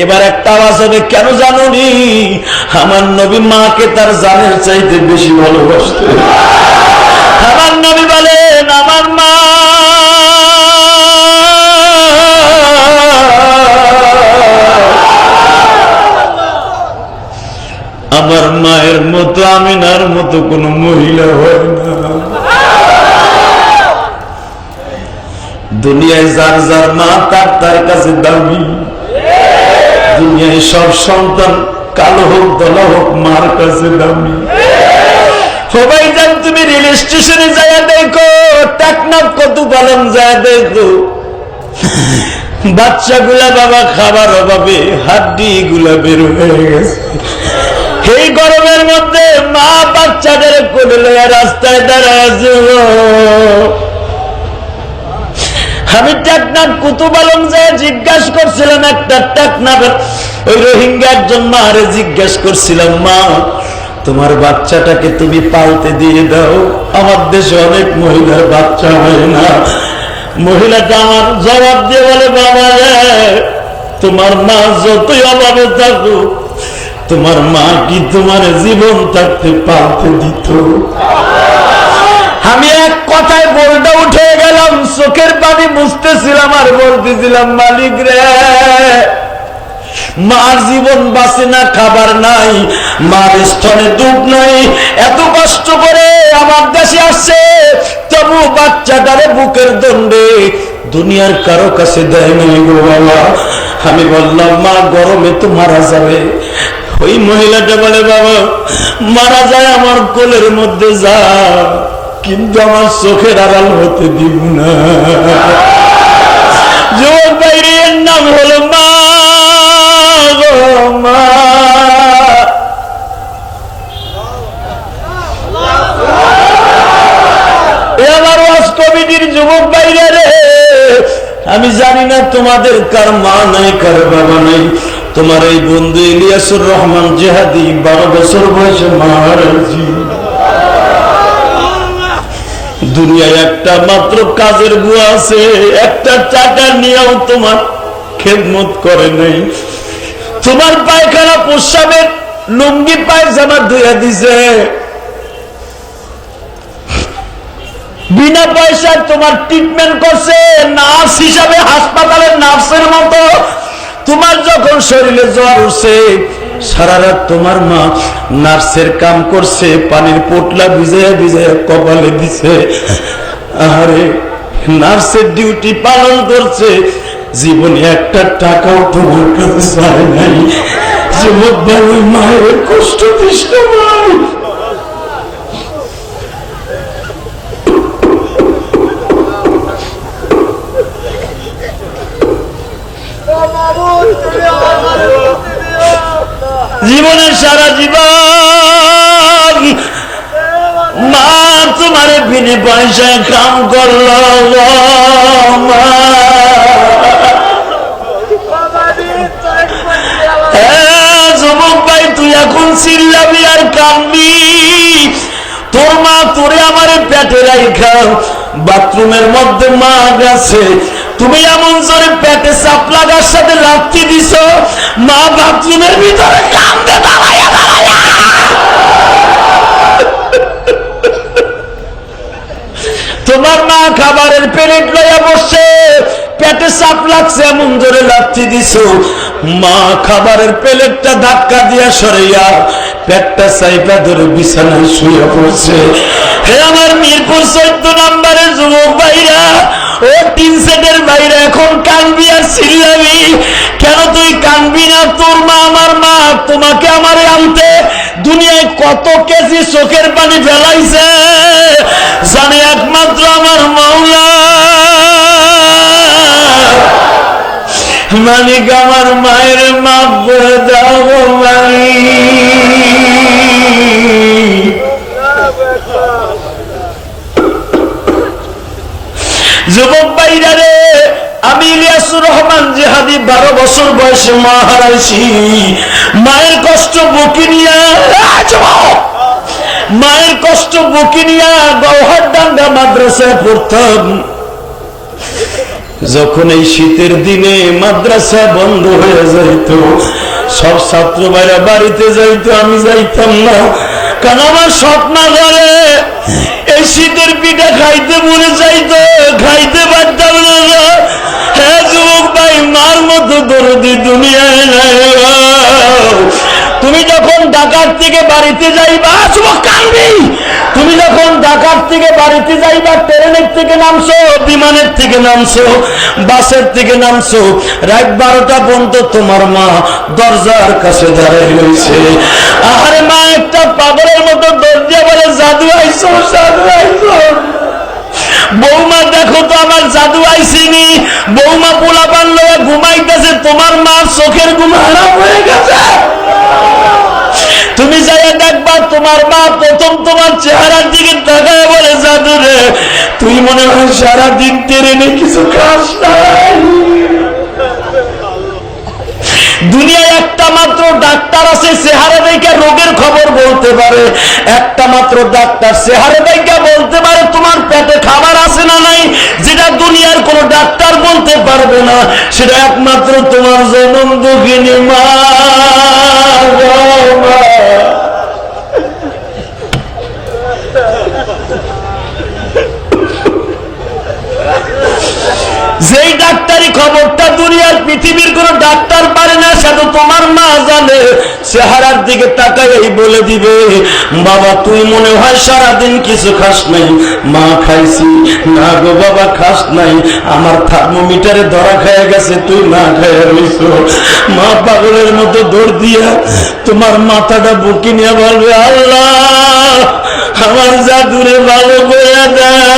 এবার একটা আওয়াজ হবে, কেন জানো নি? আমার নবী মাকে তার জানের চাইতে বেশি ভালোবাসতেন। আমার নবী বলেন, আমার মা আমার মায়ের মতো আমিনার মতো কোন মহিলা হয় না। দুনিয়ায় যার যার মা তার তার কাছে দামি। দুনিয়ায় সব সন্তান কালো হোক দলা হোক মার কাছে দামি। সবাই যান, তুমি রেল স্টেশনে যায় দেখো, টেকনাফ কত পালন যায় দেখো, বাচ্চাগুলা বাবা খাবার অভাবে হাড্ডি গুলা বের হয়ে গেছে। এই গরমের মধ্যে মা বাচ্চাদের কোলে লইয়া রাস্তায় দাঁড়ায় আছে। আমি টেকনাফ কুতুব আলম যায় জিজ্ঞাসা করছিলাম, একটা টেকনাফের ওই রোহিঙ্গা একজন মারে জিজ্ঞাসা করছিলাম, মা তোমার বাচ্চাটাকে তুমি পালতে দিয়ে দাও, আমার দেশে অনেক মহিলার বাচ্চা হয় না। মহিলাটা আমার জবাব দিয়ে বলে, বাবা তোমার মা যতই অভাবে থাকুক, তোমার মা কি তোমার জীবন থাকতে পালতে দিত? আমি এক কথায় বলটা উঠে গেলাম, চোখের পানি মুছতেছিলাম আর বলতেছিলাম, মালিক রে, মার জীবন বাঁচে না, খাবার নাই, মার স্তনে দুধ নাই, এত কষ্ট করে আমার দেশে আসছে, তবু বাচ্চাটারে বুকের দণ্ডে দুনিয়ার কারো কাছে দেয় নাই গো বাবা। আমি বললাম, মা গরমে তো মারা যাবে। ওই মহিলাটা বলে, বাবা মারা যায় আমার কোলের মধ্যে যা, কিন্তু আমার চোখের আড়াল হতে দিব না। যুবক বাইরে এর নাম হলো মা। আমার ওয়াজ কমিটির যুবক বাইরে রে, আমি জানি না তোমাদের কার মা নাই কার বাবা নাই। তোমার এই বন্ধু ইলিয়াসুর রহমান জেহাদি 12 বছর বয়সে মারা গেছে। দুনিয়ায় একটা মাত্র কাজের বুয়া আছে, একটা টাকা নিয়েও তোমার খেদমত করে নাই। তোমার পায়খানা প্রস্রাবের লুঙ্গি পায়জামা ধুয়ে দিছে, বিনা পয়সায় তোমার ট্রিটমেন্ট করছে, নার্স হিসাবে হাসপাতালের নার্সের মতো। তোমার যখন শরীরে জ্বর উঠছে, সারা রাত তোমার মা নার্সের কাম করছে, পানির পোটলা ভিজাইয়া ভিজাইয়া কপালে দিছে। আরে নার্সের ডিউটি পালন করছে, জীবনে একটা টাকাও তোমার কাছে চায় নাই। যুবক ভাই, মায়ের কষ্ট তৃষ্ণ নাই। জীবনের সারা জীবন মা তোমার বিনে পয়সায় কাম করলো। যুবক ভাই, তুই এখন চিল্লাবি আর কাঁদবি, তোর মা তোরে আমারে পেটে রাইখা বাথরুমের মধ্যে মা গেছে, তুমি এমন জোরে পেটে চাপ লাগার সাথে লাথি দিছ, মা বাথরুমের ভিতরে কান্দে দাঁড়াইয়া দাঁড়াইয়া। তোমার মা খাবারের প্লেট লইয়া বসছে, পেটে চাপ লাগছে, এমন জোরে লাথি দিছ, মা খাবারের প্লেটটা ধাক্কা দিয়া সরাইয়া পেটটা চাইপা ধরে বিছানায় শুয়ে পড়ছে। হে আমার মিরপুর 14 নম্বরের যুবক ভাইরা, ও 3 সেটের বাইরে, এখন কানবি আর চিল্লাবি কেন? তুই কানবি না, তোর মা আমার মা তোমাকে আমারে আনতে দুনিয়ায় কত কেজি চোখের পানি ফেলাইছে জানে একমাত্র আমার মাওলা। মালিক আমার মায়ের মাপ করে দাও মালিক। যুবক ভাইরা রে, আমি ইলিয়াসুর রহমান জেহাদি 12 বছর বয়সে মা হারাইছি। মায়ের কষ্ট বুকে নিয়া, মায়ের কষ্ট বুকে নিয়া গৌহারডাঙ্গা মাদ্রাসায় পড়তাম। যখন এই শীতের দিনে মাদ্রাসা বন্ধ হয়ে যাইত, সব ছাত্র ভাইরা বাড়িতে যাইতো, আমি যাইতাম না, কারণ আমার স্বপ্ন ধরে এই শীতের পিঠা খাইতে মনে চাইতো, খাইতে পারতাম না। হ্যাঁ যুবক ভাই, মার মতো দরদি দুনিয়ায় নাই। তুমি যখন ঢাকার থেকে বাড়িতে যাইবা, যুবক কান্দি, তুমি যখন ঢাকার থেকে বাড়িতে যাইবা, ট্রেনের থেকে নামছো, বিমানের থেকে নামছো, বাসের থেকে নামছো, রাত 12টা পর্যন্ত তোমার মা দরজার কাছে দাঁড়িয়ে রয়েছে। আরে মা একটা পাগলের মতো দরজা বলে, জাদু আইছো, জাদু আইছো। বৌমা দেখো তো আমার জাদু আইসিনি। বৌমা পোলাপান লয়ে ঘুমাইতেছে, তোমার মার চোখের ঘুম হারাম হয়ে গেছে। তুমি যাইয়া দেখবা তোমার মা প্রথম তোমার চেহারার দিকে তাকায় বলে, জাদু রে, তুই মনে হয় সারাদিন ট্রেনে কিছু খাস নাই। দুনিয়ায় একটা মাত্র ডাক্তার আছে চেহারা দেখে রোগের খবর বলতে পারে, একটা মাত্র ডাক্তার চেহারা দেখে বলতে পারে তোমার পেটে খাবার আছে না নাই। যেটা দুনিয়ার কোন ডাক্তার বলতে পারবে না, সেটা একমাত্র তোমার জনম দুঃখিনী মা। যেই ডাক্তারি খবরটা দুনিয়ার পৃথিবীর কোন ডাক্তার পারে না, সেটা তোমার মা জানে। চেহারার দিকে তাকাই বলে দিবে, বাবা তুই মনে হয় সারাদিন কিছু খাস নাই। মা খাইছি না গো বাবা, খাস নাই, আমার থার্মোমিটারে ধরা খেয়ে গেছে, তুই না খেয়ে রইছ। মা পাগলের মতো দৌড় দিয়া তোমার মাথাটা বুকে নিয়ে বলবে, আল্লাহ আমার জাদুরে ভালো করে দেয়।